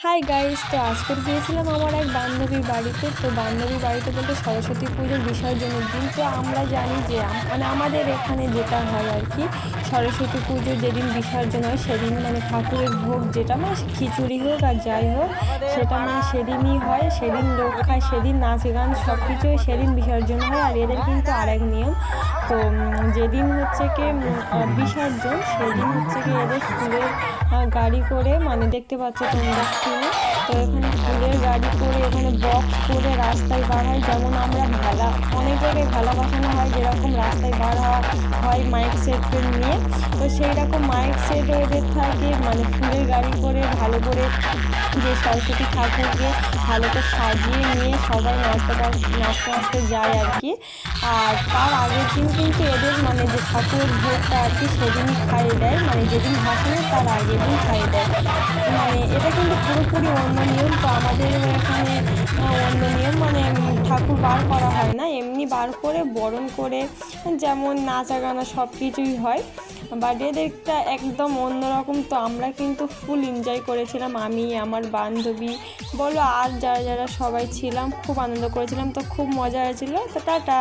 Hi guys, তো আজকের গিয়েছিলাম আমার এক বান্ধবীর বাড়িতে। তো বান্ধবীর বাড়িতে বলতে সরস্বতী পুজোর বিসর্জনের দিন। তো আমরা জানি যে মানে আমাদের এখানে যেটা হয় আর কি, সরস্বতী পুজো যেদিন বিসর্জন হয় সেদিন মানে ঠাকুরের ভোগ যেটা মানে খিচুড়ি হোক আর যাই হোক সেটা মানে সেদিনই হয়, সেদিন লোক খায়, সেদিন নাচ গান সব কিছুই সেদিন বিসর্জন হয়। আর এদের কিন্তু আরেক নিয়ম। তো যেদিন হচ্ছে কি বিসর্জন সেদিন হচ্ছে কি এদের ফুলের গাড়ি করে, মানে দেখতে পাচ্ছ তোমরা স্ক্রিনে। তো এখানে ফুলের গাড়ি করে এখানে বক্স করে রাস্তায় বার হয়, যেমন আমরা ভেলা অনেক জায়গায় ভেলা বসানো হয় যেরকম রাস্তায় বার হওয়া হয় মাইক সেট নিয়ে। তো সেই রকম মাইক সেটও এদের থাকে, মানে ফুলের গাড়ি করে ভালো করে যে সরস্বতী ঠাকুরকে ভালো করে সাজিয়ে নিয়ে সবাই নাচতে নাচতে নাচতে যায় আর কি। আর তার আগের দিন কিন্তু এদের মানে যে ঠাকুরের ভোগটা আর কি সেদিনই খাইয়ে দেয়, মানে যেদিন ভাসানে তার আগের দিন খাইয়ে দেয়। মানে এটা কিন্তু পুরোপুরি অন্য নিয়ম। তো আমাদের এখানে অন্য নিয়ম, মানে ঠাকুর বার করা হয় না, এমনি বার করে বরণ করে যেমন নাচা গানা সব কিছুই হয়। বাট এদেরটা একদম অন্যরকম। তো আমরা কিন্তু ফুল এনজয় করেছিলাম, আমি আমার বান্ধবী বলো আর যারা যারা সবাই ছিলাম, খুব আনন্দ করেছিলাম। তো খুব মজা হয়েছিল। তো টাটা।